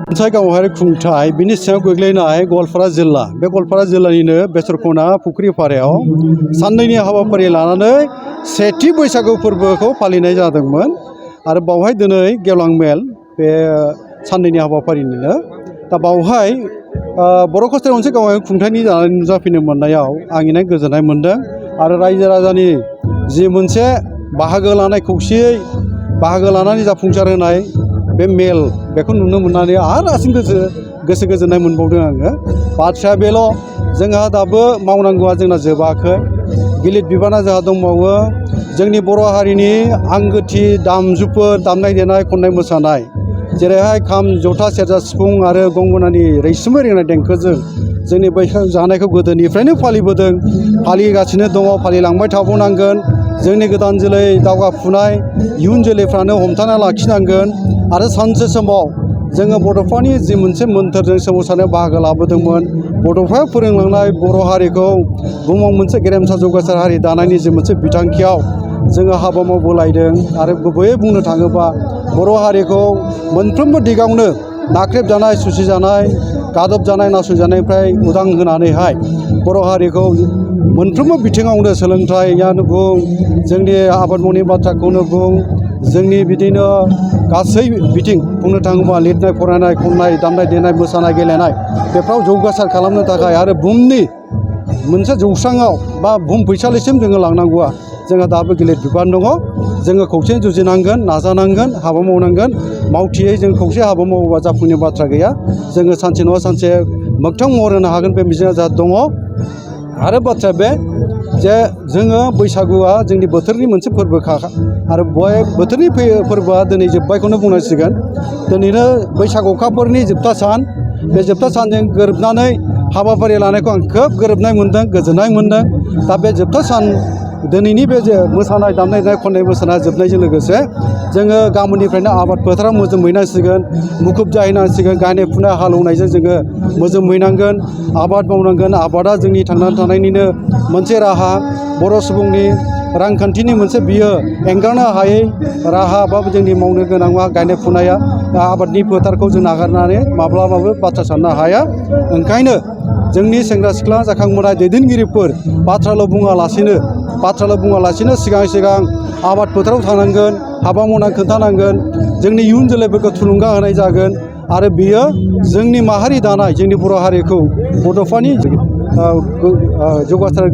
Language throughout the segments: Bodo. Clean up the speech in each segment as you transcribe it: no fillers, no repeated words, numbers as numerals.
मोनसे गावारि खुंथाय बिनि सिङाव गोग्लैनाय गवालपारा जिल्ला बे गवालपारा जिल्लानिनो बेसरखना फुख्रिपारायाव साननैनि हाबाफारि लानानै सेथि बैसागु फोरबोखौ फालिनाय जादोंमोन आरो बावहाय दिनै गेवलां मेल बे साननैनि हाबाफारिनिनो दा बावहाय बर' कस्टारि मोनसे गावारि खुंथायनि जानानै नुजाफैनो मोननायाव आं इनाय गोजोननाय मोन्दों आरो रायजो राजानि जि मोनसे बाहागो लानाय खौसेयै बाहागो लानानै जाफुंसार होनाय बे मेल बेखौ नुनो मोननानै आरो आसिन गोसो गोजोननाय मोनबावदों आङो। बाथ्राया बेल' जोंहा दाबो मावनांगौआ जोंना जोबाखै गिलिर बिबाना जोंहा दंबावो। जोंनि बर' हारिनि आंगोथि दामजुफोर दामनाय देनाय खन्नाय मोसानाय जेरैहाय खाम जथा सेरजा सिफुं आरो गंगोनानि रैसुमै रिंनाय देंखोजों जोंनि बैसागु जानायखौ गोदोनिफ्रायनो फालिबोदों फालिगासिनो दङ फालिलांबाय थाबावनांगोन। जोंनि गोदान जोलै दावगाफुनाय इयुन जोलैफ्रानो हमथाना लाखिनांगोन आरो सानसे समाव जोङो बड'फानि जि मोनसे मोन्थोरजों सोमावसारनायाव बाहागो लाबोदोंमोन बड'फाया फोरोंलांनाय बर' हारिखौ बुहुमाव मोनसे गेरेमसा जौगासार हारि दानायनि जि मोनसे बिथांखियाव जोङो हाबा मावबोलायदों आरो गुबैयै बुंनो थाङोबा बर' हारिखौ मोनफ्रोमबो दिगावनो नाख्रेबजानाय सुसिजानाय गादबजानाय नासयजानायनिफ्राय उदां होनानैहाय बर' हारिखौ मोनफ्रोमबो बिथिङावनो सोलोंथाइयानो बुं जोंनि आबाद मावनायनि बाथ्राखौनो बुं जोंनि बिदिनो गासै बिथिं बुंनो थाङोबा लिरनाय फरायनाय खन्नाय दामनाय देनाय मोसानाय गेलेनाय बेफ्राव जौगासार खालामनो थाखाय आरो बुहुमनि मोनसे जौस्राङाव बा बुहुम फैसालिसिम जोङो लांनांगौआ जोंहा दाबो गिलिर बिबान दङ। जोङो खौसेयै जुजिनांगोन नाजानांगोन हाबा मावनांगोन मावथियै जों खौसे हाबा मावोबा जाफुंनाय बाथ्रा गैया। जोङो सानसे नङा सानसे मोगथां महर होनो हागोन बे मिजिंआ जोंहा दङ। आरो बाथ्राया बे जे जोङो बैसागुआ जोंनि बोथोरनि मोनसे फोरबोखा आरो बय बोथोरनि फोरबोआ दिनै जोब्बायखौनो बुंनांसिगोन। दिनैनो बैसाग अखाफोरनि जोबथा सान बे जोबथा सानजों गोरोबनानै हाबाफारि लानायखौ आं खोब गोरोबनाय मोन्दों गोजोननाय मोन्दों। दा बे जोबथा सान दिनैनि बे जे मोसानाय दामनाय देनाय खन्नाय मोसानाय जोबनायजों लोगोसे जोङो गाबोननिफ्रायनो आबाद फोथाराव मोजोमहैनांसिगोन मुखुब जाहैनांसिगोन गायनाय फुनाय हालेवनायजों जोङो मोजोमहैनांगोन आबाद मावनांगोन। आबादा जोंनि थांनानै थानायनिनो मोनसे राहा बर' सुबुंनि रांखान्थिनि मोनसे बियो एंगारनो हायै राहा बा जोंनि मावनो गोनां गायनाय फुनाया आबादनि फोथारखौ जों नागारनानै माब्लाबाबो बाथ्रा साननो हाया। ओंखायनो जोंनि सेंग्रा सिख्ला जाखांबोनाय दैदेनगिरिफोर बाथ्राल' बुङालासिनो सिगां आबाद फोथाराव थांनांगोन हाबा मावनानै खोन्थानांगोन जोंनि इयुन जोलैफोरखौ थुलुंगा होनाय जागोन आरो बियो जोंनि माहारि दानाय जोंनि बर' हारिखौ बड'फानि जौगासार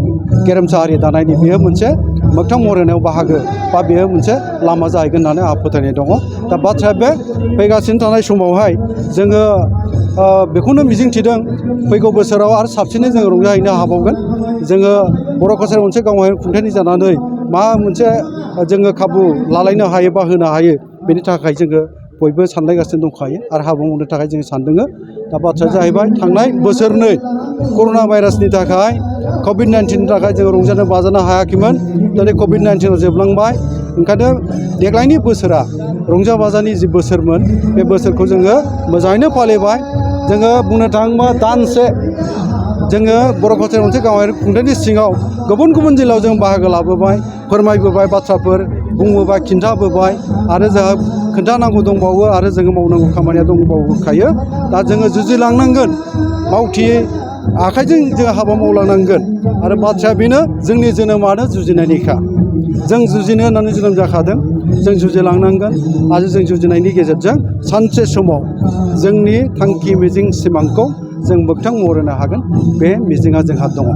गेरेमसा हारि दानायनि बेयो मोनसे मोगथां महर होनायाव बाहागो बा बेयो मोनसे लामा जाहैगोन होननानै आंहा फोथायनाय दङ। दा बाथ्राया बे फैगासिनो थानाय समावहाय जोङो बेखौनो मिजिंथिदों फैगौ बोसोराव आरो साबसिनै जोङो रंजाहैनो हाबावगोन। जोङो बर' कसारि मोनसे गावारि खुंथायनि जानानै मा मोनसे जोङो खाबु लालायनो हायो बा होनो हायो बेनि थाखाय जोङो बयबो सानलायगासिनो दंखायो आरो हाबा मावनो थाखाय जों सानदों। दा बाथ्राया जाहैबाय थांनाय बोसोरनै कर'ना भाइरासनि थाखाय कभिड-19नि थाखाय जोङो रंजानो बाजानो हायाखैमोन। दिनै कभिड-19आ जोबलांबाय ओंखायनो देग्लायनि बोसोरा रंजा बाजानि जि बोसोरमोन बे बोसोरखौ जोङो मोजाङैनो फालिबाय। जोङो बुंनो थाङोबा दानसे जोङो बर' कसारि मोनसे गावारि खुंथायनि सिङाव गुबुन गुबुन जिल्लायाव जों बाहागो लाबोबाय फोरमायबोबाय बाथ्राफोर बुंबोबाय खिन्थाबोबाय आरो जोंहा खोन्थानांगौ दंबावो आरो जोङो मावनांगौ खामानिया दंबावखायो। दा जोङो जुजिलांनांगोन मावथियै आखाइजों जों हाबा मावलांनांगोन आरो बाथ्राया बेनो जोंनि जोनोमानो जुजिनायनिखा जों जुजिनो होननानै जोनोम जाखादों जों जुजिलांनांगोन आरो जों जुजिनायनि गेजेरजों सानसे समाव जोंनि थांखि मिजिं सिमांखौ जों मोगथां महर होनो हागोन बे मिजिंआ जोंहा दङ।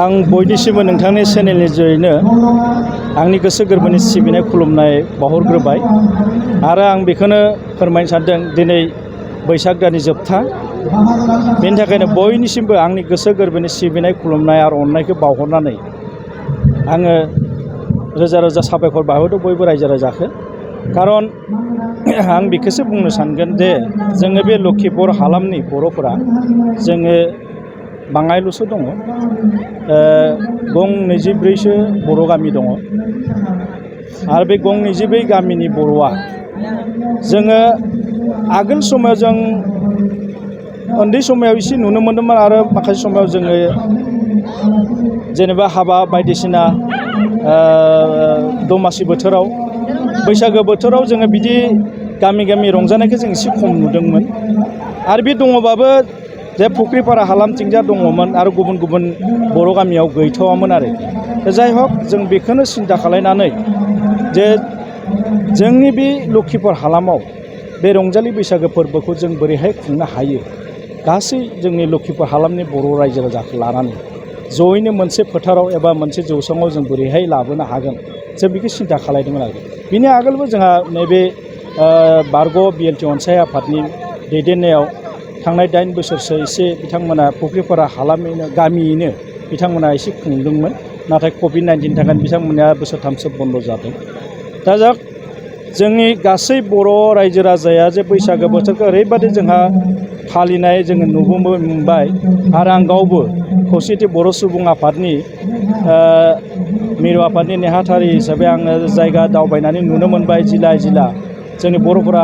आं बयनिसिमबो नोंथांनि चेनेलनि जोहैनो आंनि गोसो गोरबोनि सिबिनाय खुलुमनाय बावहरग्रोबाय आरो आं बेखौनो फोरमायनो सानदों दिनै बैसाग दाननि जोबथा बेनि थाखायनो बयनिसिमबो आंनि गोसो गोरबोनि सिबिनाय खुलुमनाय आरो अननायखौ बावहरनानै आङो रोजा रोजा साबायखर बावहरदों बयबो रायजो राजाखौ। खारन आं बेखौसो बुंनो सानगोन जे जोङो बे लखिमपुर हालामनि बर'फोरा जोङो बाङायल'सो दङ। गं 24सो बर' गामि दङ आरो बे गं 24 गामिनि बर'आ जोङो आगोल समाव जों उन्दै समाव एसे नुनो मोन्दोंमोन आरो माखासे समाव जोङो जेनेबा हाबा बायदिसिना दमासि बोथोराव बैसागो बोथोराव जोङो बिदि गामि गामि रंजानायखौ जों एसे खम नुदोंमोन आरो बे दङबाबो जे फुख्रिपारा हालामथिंजा दङमोन आरो गुबुन गुबुन बर' गामियाव गैथ'वामोन आरो जाय हक जों बेखौनो सिन्था खालायनानै जे जोंनि बे लखिमपुर हालामाव बे रंजालि बैसागो फोरबोखौ जों बोरैहाय खुंनो हायो गासै जोंनि लखिमपुर हालामनि बर' रायजो राजाखौ लानानै जयैनो मोनसे फोथाराव एबा मोनसे जौसाङाव जों बोरैहाय लाबोनो हागोन जों बेखौ सिन्था खालायदोंमोन आरो बिनि आगोलबो जोंहा नैबे बारग' BLT अनसाय आफादनि दैदेननायाव थांनाय 8 बोसोरसो एसे बिथांमोना फुख्रिपारा हालामैनो गामियैनो बिथांमोना एसे खुंदोंमोन नाथाय COVID-19 थाखाय बिथांमोना बोसोरथामसो बन्द जादों दा जोंनि गासै बर' रायजो राजाया जे बैसागो बोथोरखौ ओरैबादि जोंहा फालिनाय जोङो नुबोबाय आरो आं गावबो खौसेथि बर' सुबुं आफादनि मिरु आफादनि नेहाथारि हिसाबै आङो जायगा दावबायनानै नुनो मोनबाय जिल्ला जिल्ला जोंनि बर'फोरा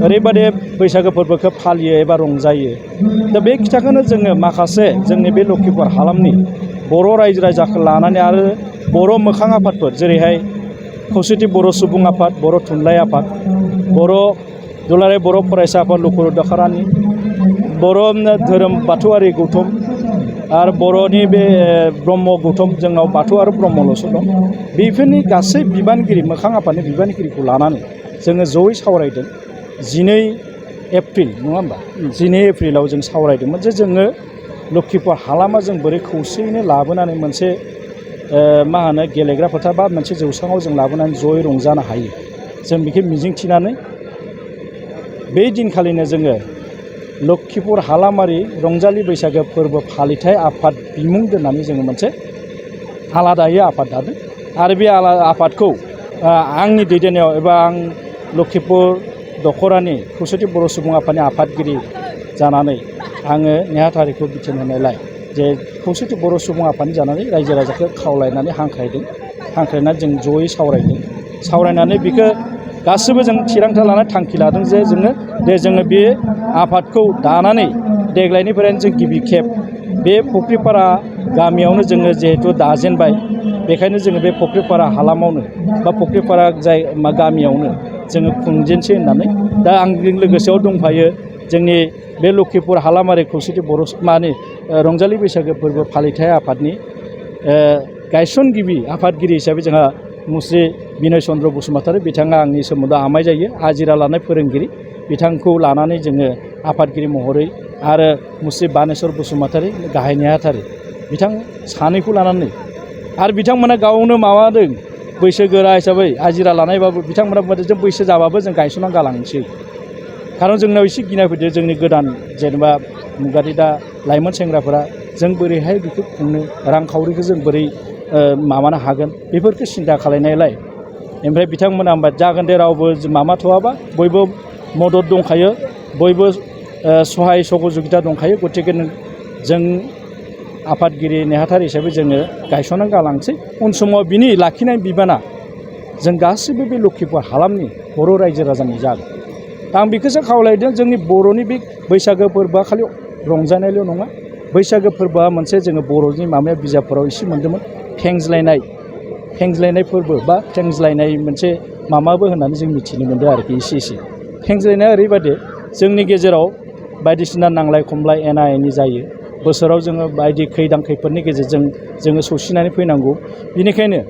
ओरैबादि बैसागो फोरबोखौ फालियो एबा रंजायो दा बे खोथाखौनो जोङो माखासे जोंनि बे लखिमपुर हालामनि बर' रायजो राजाखौ लानानै आरो बर' मोखां आफादफोर जेरैहाय खौसेथि बर' सुबुं आफाद बर' थुनलाइ आफाद बर' दुलाराय बर' फरायसा आफाद लुखुरु दाखारानि बर' धोरोम बाथौआरि गौथुम आरो बर'नि बे ब्रह्म गौथुम जोंनाव बाथौ आरो ब्रह्मल'सो दं बेफोरनि गासै बिबानगिरि मोखां आफादनि बिबानगिरिखौ लानानै जोङो जयै सावरायदों 12 एप्रिल नङा होमबा 12 एप्रिलाव जों सावरायदोंमोन जे जोङो लखिमपुर हालामा जों बोरै खौसेयैनो लाबोनानै मोनसे मा होनो गेलेग्रा फोथार बा मोनसे जौसाङाव जों लाबोनानै जयै रंजानो हायो जों बेखौ मिजिंथिनानै बे दिनखालिनो जोङो लखिमपुर हालामारि रंजालि बैसागो फोरबो फालिथाय आफाद बिमुं दोननानै जोङो मोनसे आलादायै आफाद दादों आरो बे आफादखौ आंनि दैदेननायाव एबा आं लखिमपुर दखरानि खौसेथि बर' सुबुं आफादनि आफादगिरि जानानै आङो नेहाथारिखौ बिथोन होनायलाय जे खौसेथि बर' सुबुं आफादनि जानानै रायजो राजाखौ खावलायनानै हांख्रायनानै जों जयै सावरायनानै बेखौ गासिबो जों थिरांथा लानानै थांखि लादों जे जोङो बे आफादखौ दानानै देग्लायनिफ्रायनो जों गिबि खेब बे फुख्रिपारा गामियावनो जोङो जिहेथु दाजेनबाय बेखायनो जोङो बे फुख्रिपारा हालामावनो बा फुख्रिपारा गामियावनो जोङो खुंजेनसै होननानै दा आंजों लोगोसेयाव दंफायो जोंनि बे लखिमपुर हालामारि खौसेथि बर' माने रंजालि बैसागो फोरबो फालिथाय आफादनि गायसनगिरि आफादगिरि हिसाबै जोंहा मुस्रि बिनय चन्द्र बसुमतारी बिथाङा आंनि सोमोन्दोआव आमाय जायो आजिरा लानाय फोरोंगिरि बिथांखौ लानानै जोङो आफादगिरि महरै आरो मुस्रि बानेश्वर बसुमतारी गाहाय नेहाथारि बिथां सानैखौ लानानै आरो बिथांमोना गावनो माबादों बैसोगोरा हिसाबै आजिरा लानायबाबो बिथांमोना बुंदों जों बैसो जाबाबो जों गायसनना गालांसै खारन जोंनाव एसे गिनाय फैदो जोंनि गोदान जेनेबा मुगानि दा लाइमोन सेंग्राफोरा जों बोरैहाय बेखौ खुंनो रांखावरिखौ जों बोरै माबानो हागोन बेफोरखौ सिन्था खालायनायलाय ओमफ्राय बिथांमोना होनबा जागोन दे रावबो माबाथ'वाबा बयबो मदद दंखायो बयबो सहाय सहजुगिता दंखायो गतिके जों आफादगिरि नेहाथारि हिसाबै जोङो गायसननानै गालांसै उन समाव बिनि लाखिनाय बिबाना जों गासिबो बे लखिमपुर हालामनि बर' रायजो राजानि जागोन आं बेखौसो खावलायदों जोंनि बर'नि बे बैसागो फोरबोआ खालि रंजानायल' नङा बैसागो फोरबोआ मोनसे जोङो बर'नि माबायाव बिजाबफोराव एसे मोन्दोंमोन फेंज्लायनाय फोरबो बा फेंज्लायनाय मोनसे माबाबो होननानै जों मिथिनो मोन्दों आरोखि एसे फेंज्लायनाया ओरैबादि जोंनि गेजेराव बायदिसिना नांलाय खमलाय एना एनि जायो बोसोराव जोङो बायदि खैदां खैफोदनि गेजेरजों जोङो सौसिनानै फैनांगौ बेनिखायनो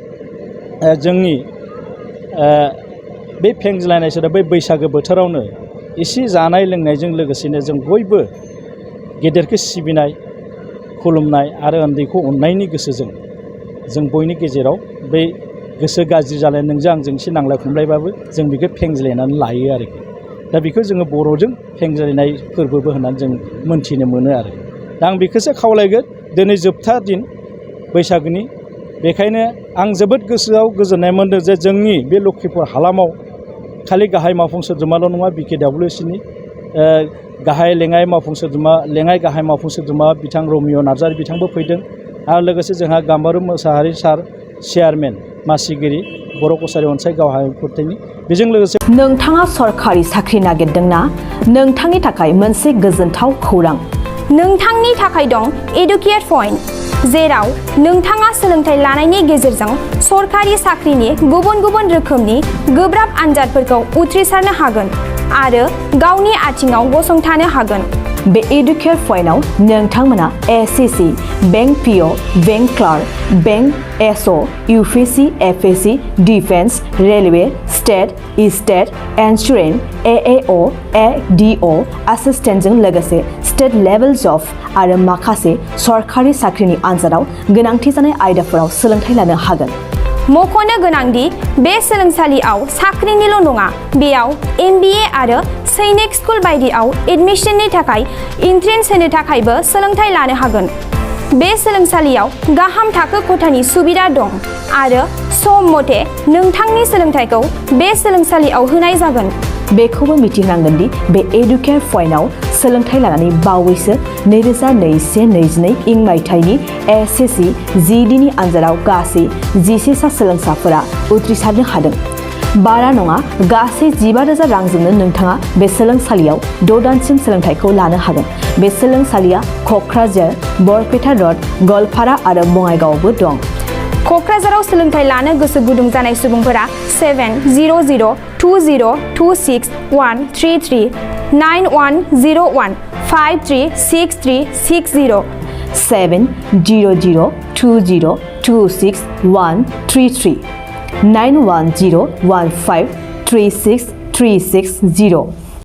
जोंनि बे फेंज्लायनाय सोदोब बै बैसागो बोथोरावनो एसे जानाय लोंनायजों लोगोसेनो जों बयबो गेदेरखौ सिबिनाय खुलुमनाय आरो उन्दैखौ अननायनि गोसोजों जों बयनि गेजेराव बै गोसो गाज्रि जालाय नोंजों आंजों एसे नांलाय खमलायबाबो जों बेखौ फेंज्लायनानै लायो आरोखि दा बेखौ जोङो बर'जों फेंज्लायनाय फोरबोबो होननानै जों मोनथिनो मोनो आरो दा आं बेखौसो खावलायगोन दिनै जोबथा दिन बैसागोनि बेखायनो आं जोबोद गोसोआव गोजोननाय मोन्दों जे जोंनि बे लखिमपुर हालामाव खालि गाहाय मावफुं सोद्रोमाल' नङा BKWCनि गाहाय लेङाइ गाहाय मावफुं सोद्रोमा बिथां रमिय' नार्जारि बिथांबो फैदों आरो लोगोसे जोंहा गाम्बारु मोसाहारि सार चेयारमेन मासिगिरि बर' कसारि अनसाय गाहाय फुरथायनि बेजों लोगोसे नोंथाङा सरखारि साख्रि नागिरदोंना नोंथांनि थाखाय मोनसे गोजोनथाव खौरां नोंथांनि थाखाय दं एडुकेट पइन्ट जेराव नोंथाङा सोलोंथाइ लानायनि गेजेरजों सरखारि साख्रिनि गुबुन गुबुन रोखोमनि गोब्राब आनजादफोरखौ उथ्रिसारनो हागोन आरो गावनि आथिङाव गसंथानो हागोन। बे एडुकेयार पइन्टआव नोंथांमोना SSC, bank PO, bank clerk, bank SO, UPSC, FSC, defence, railway, state, state, insurance, AAO, ADO, एसिस्टेन्टजों लोगोसे स्टेट लेभेल जब आरो माखासे सरकारि साख्रिनि आनजादाव गोनांथि जानाय आयदाफोराव सोलोंथाइ लानो हागोन। मख'नो गोनांदि बे सोलोंसालियाव साख्रिनिल' नङा, बेयाव MBA आरो सैनिक स्कुल बायदियाव एडमिशननि थाखाय एन्ट्रेन्स होनो थाखायबो सोलोंथाइ लानो हागोन। बे सोलोंसालियाव गाहाम थाखो खथानि सुबिदा दं आरो सम मथे नोंथांनि सोलोंथाइखौ बे सोलोंसालियाव होनाय जागोन। बेखौबो मिथिनांगोन दि बे एडुकेयार पइन्टआव सोलोंथाइ लानानै बावैसो 2021-22 इं मायथाइनि एसएससि GDनि आनजादाव गासै 11 सा सोलोंसाफोरा उथ्रिसारनो हादों। बारा नङा, गासै 15,000 रांजोंनो नोंथाङा बे सोलोंसालियाव 6 दानसिम सोलोंथाइखौ लानो हागोन। बे सोलोंसालिया क'क्राझार, बरपेटा रड, गवालपारा आरो बङाइगावआवबो दं। क'क्राझाराव सोलोंथाइ लानो गोसो गुदुं जानाय सुबुंफोरा 70020261133 9101536360 70020261133 9101536360